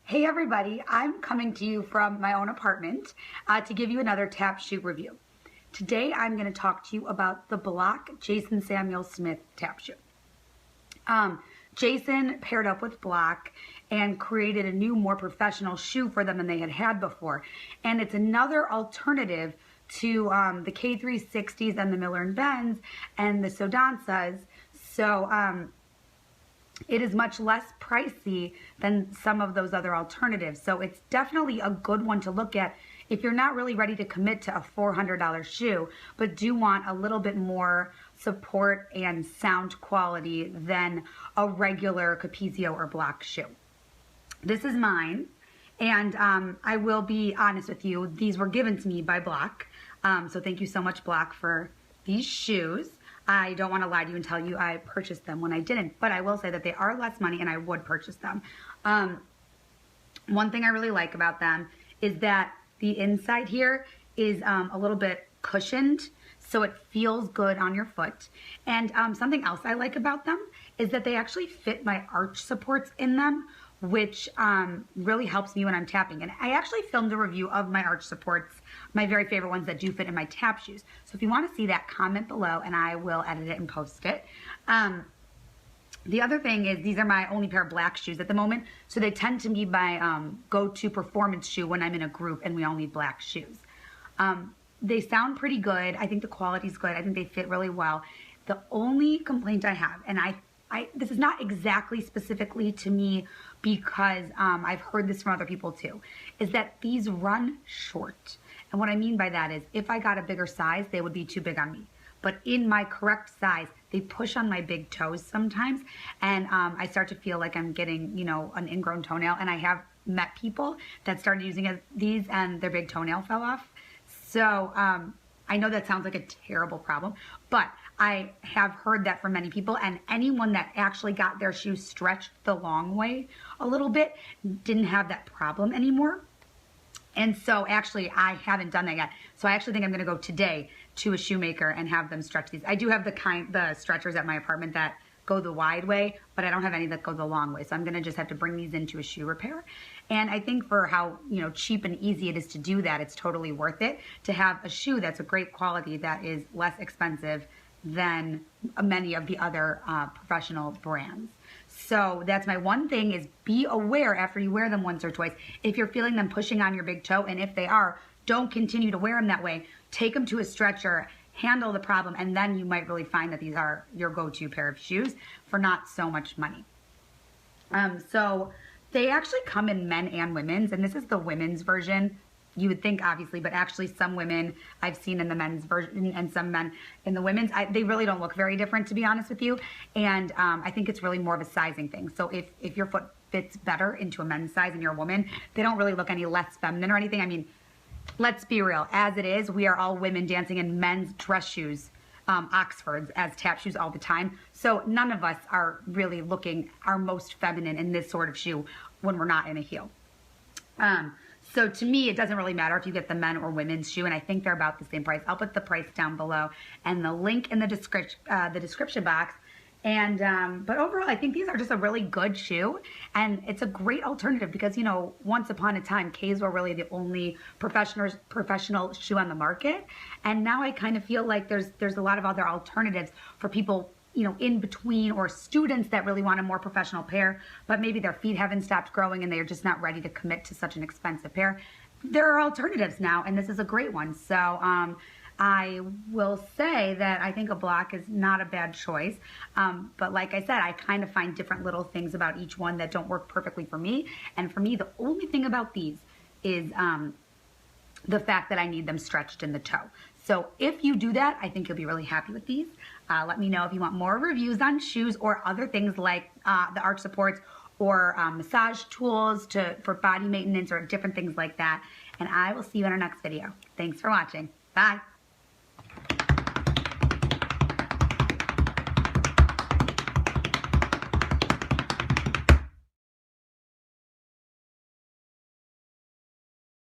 Hey everybody, I'm coming to you from my own apartment to give you another TAP shoe review. Today I'm going to talk to you about the Bloch Jason Samuel Smith TAP shoe. Jason paired up with Bloch and created a new, more professional shoe for them than they had before. And it's another alternative to the K360s and the Miller & Benz and the Sodansas. So it is much less pricey than some of those other alternatives. So it's definitely a good one to look at if you're not really ready to commit to a $400 shoe, but do want a little bit more support and sound quality than a regular Capezio or Bloch shoe. This is mine, and I will be honest with you, these were given to me by Bloch. So thank you so much, Bloch, for these shoes. I don't want to lie to you and tell you I purchased them when I didn't, but I will say that they are less money and I would purchase them. One thing I really like about them is that the inside here is a little bit cushioned, so it feels good on your foot. And something else I like about them is that they actually fit my arch supports in them, which really helps me when I'm tapping. And I actually filmed a review of my arch supports, my very favorite ones that do fit in my tap shoes. So if you want to see that, comment below and I will edit it and post it. The other thing is these are my only pair of black shoes at the moment, so they tend to be my go-to performance shoe when I'm in a group and we all need black shoes. They sound pretty good. I think the quality's good. I think they fit really well. The only complaint I have, and this is not exactly specifically to me because I've heard this from other people too, is that these run short. And what I mean by that is if I got a bigger size, they would be too big on me. But in my correct size, they push on my big toes sometimes. And I start to feel like I'm getting, an ingrown toenail. And I have met people that started using these and their big toenail fell off. So I know that sounds like a terrible problem, but I have heard that from many people, and anyone that actually got their shoes stretched the long way a little bit didn't have that problem anymore. And so actually I haven't done that yet. So I actually think I'm going to go today to a shoemaker and have them stretch these. I do have the stretchers at my apartment that go the wide way, but I don't have any that go the long way. So I'm going to just have to bring these into a shoe repair. And I think for how, cheap and easy it is to do that, it's totally worth it to have a shoe that's a great quality that is less expensive than many of the other professional brands. So that's my one thing, is be aware after you wear them once or twice if you're feeling them pushing on your big toe, and if they are, don't continue to wear them that way. Take them to a stretcher, handle the problem, and then you might really find that these are your go-to pair of shoes for not so much money. So they actually come in men and women's, and this is the women's version. You would think, obviously, but actually some women I've seen in the men's version and some men in the women's, they really don't look very different, to be honest with you. And I think it's really more of a sizing thing. So if your foot fits better into a men's size and you're a woman, they don't really look any less feminine or anything. I mean, let's be real. As it is, we are all women dancing in men's dress shoes, Oxfords, as tap shoes all the time. So none of us are really looking our most feminine in this sort of shoe when we're not in a heel. So to me, it doesn't really matter if you get the men or women's shoe, and I think they're about the same price. I'll put the price down below and the link in the description box. And but overall, I think these are just a really good shoe, and it's a great alternative because, once upon a time, K's were really the only professional shoe on the market, and now I kind of feel like there's a lot of other alternatives for people, in between, or students that really want a more professional pair, but maybe their feet haven't stopped growing and they're just not ready to commit to such an expensive pair. There are alternatives now, and this is a great one. So I will say that I think a Bloch is not a bad choice. But like I said, I kind of find different little things about each one that don't work perfectly for me. And for me, the only thing about these is the fact that I need them stretched in the toe. So if you do that, I think you'll be really happy with these. Let me know if you want more reviews on shoes or other things like the arch supports or massage tools for body maintenance or different things like that. And I will see you in our next video. Thanks for watching. Bye.